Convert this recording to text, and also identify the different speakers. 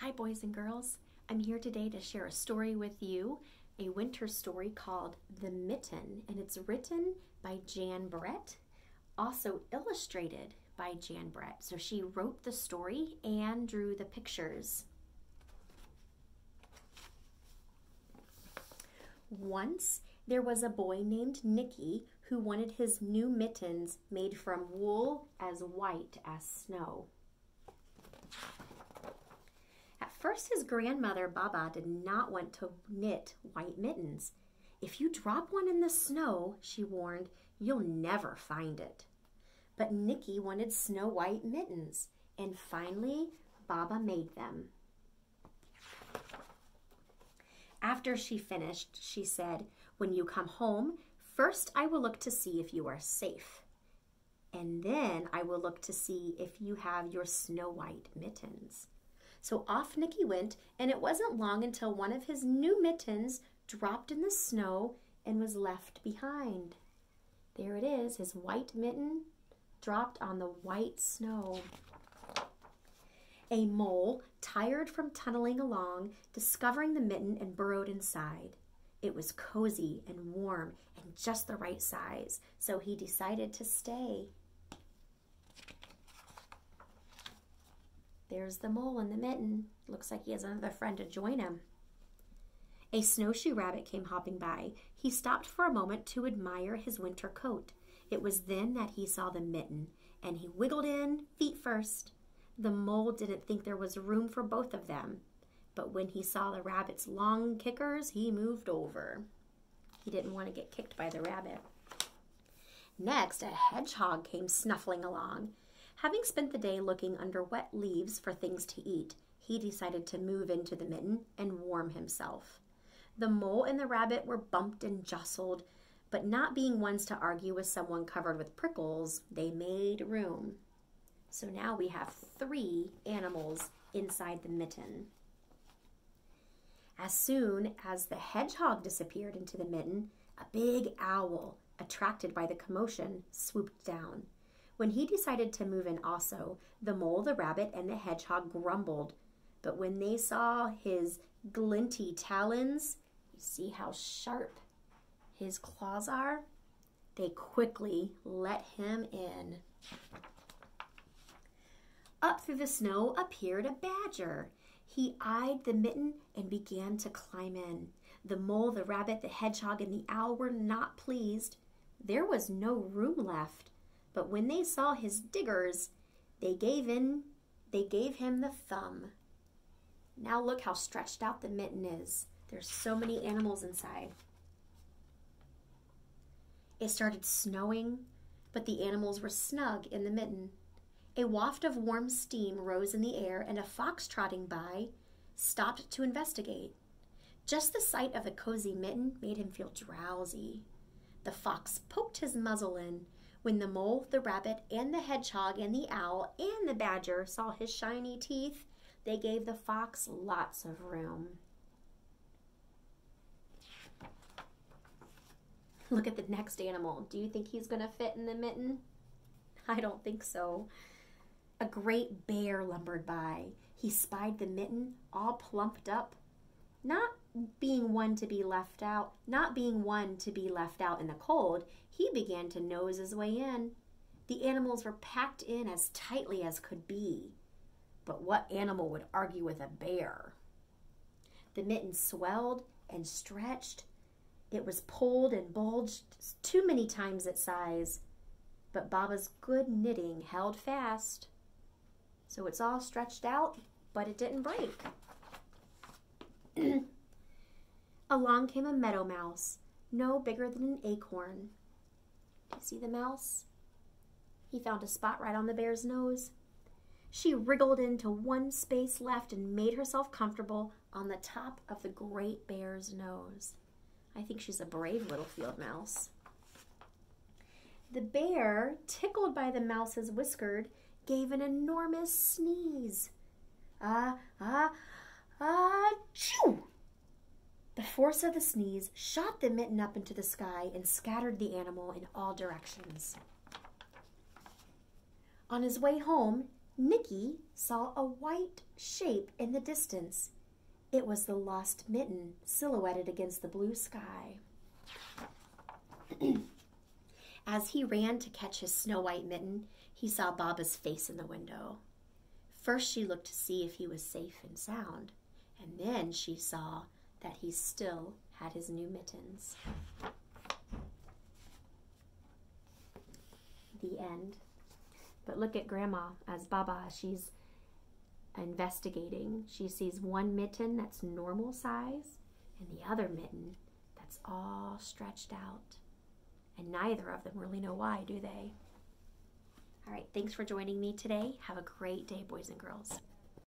Speaker 1: Hi, boys and girls. I'm here today to share a story with you, a winter story called The Mitten, and it's written by Jan Brett, also illustrated by Jan Brett. So she wrote the story and drew the pictures. Once there was a boy named Nicky who wanted his new mittens made from wool as white as snow. At first, his grandmother, Baba, did not want to knit white mittens. "If you drop one in the snow," she warned, "you'll never find it." But Nicky wanted snow white mittens, and finally, Baba made them. After she finished, she said, "When you come home, first I will look to see if you are safe. And then I will look to see if you have your snow white mittens." So off Nicky went, and it wasn't long until one of his new mittens dropped in the snow and was left behind. There it is, his white mitten dropped on the white snow. A mole, tired from tunneling along, discovering the mitten and burrowed inside. It was cozy and warm and just the right size, so he decided to stay. There's the mole in the mitten. Looks like he has another friend to join him. A snowshoe rabbit came hopping by. He stopped for a moment to admire his winter coat. It was then that he saw the mitten, and he wiggled in, feet first. The mole didn't think there was room for both of them, but when he saw the rabbit's long kickers, he moved over. He didn't want to get kicked by the rabbit. Next, a hedgehog came snuffling along. Having spent the day looking under wet leaves for things to eat, he decided to move into the mitten and warm himself. The mole and the rabbit were bumped and jostled, but not being ones to argue with someone covered with prickles, they made room. So now we have 3 animals inside the mitten. As soon as the hedgehog disappeared into the mitten, a big owl, attracted by the commotion, swooped down. When he decided to move in also, the mole, the rabbit, and the hedgehog grumbled. But when they saw his glinty talons, you see how sharp his claws are? They quickly let him in. Up through the snow appeared a badger. He eyed the mitten and began to climb in. The mole, the rabbit, the hedgehog, and the owl were not pleased. There was no room left. But when they saw his diggers, they gave him the thumb. Now look how stretched out the mitten is. There's so many animals inside. It started snowing, but the animals were snug in the mitten. A waft of warm steam rose in the air, and a fox trotting by stopped to investigate. Just the sight of the cozy mitten made him feel drowsy. The fox poked his muzzle in. When the mole, the rabbit, and the hedgehog, and the owl, and the badger saw his shiny teeth, they gave the fox lots of room. Look at the next animal. Do you think he's going to fit in the mitten? I don't think so. A great bear lumbered by. He spied the mitten, all plumped up. Not being one to be left out in the cold, he began to nose his way in. The animals were packed in as tightly as could be. But what animal would argue with a bear? The mitten swelled and stretched. It was pulled and bulged too many times its size. But Baba's good knitting held fast. So it's all stretched out, but it didn't break. Along came a meadow mouse, no bigger than an acorn. Do you see the mouse? He found a spot right on the bear's nose. She wriggled into one space left and made herself comfortable on the top of the great bear's nose. I think she's a brave little field mouse. The bear, tickled by the mouse's whiskers, gave an enormous sneeze. Achoo! The force of the sneeze shot the mitten up into the sky and scattered the animal in all directions. On his way home, Nikki saw a white shape in the distance. It was the lost Mitten, silhouetted against the blue sky. As he ran to catch his snow-white Mitten, he saw Baba's face in the window. First, she looked to see if he was safe and sound, and then she saw that he still had his new mittens. The end. But look at Grandma as Baba, she's investigating. She sees one mitten that's normal size and the other mitten that's all stretched out. And neither of them really know why, do they? All right, thanks for joining me today. Have a great day, boys and girls.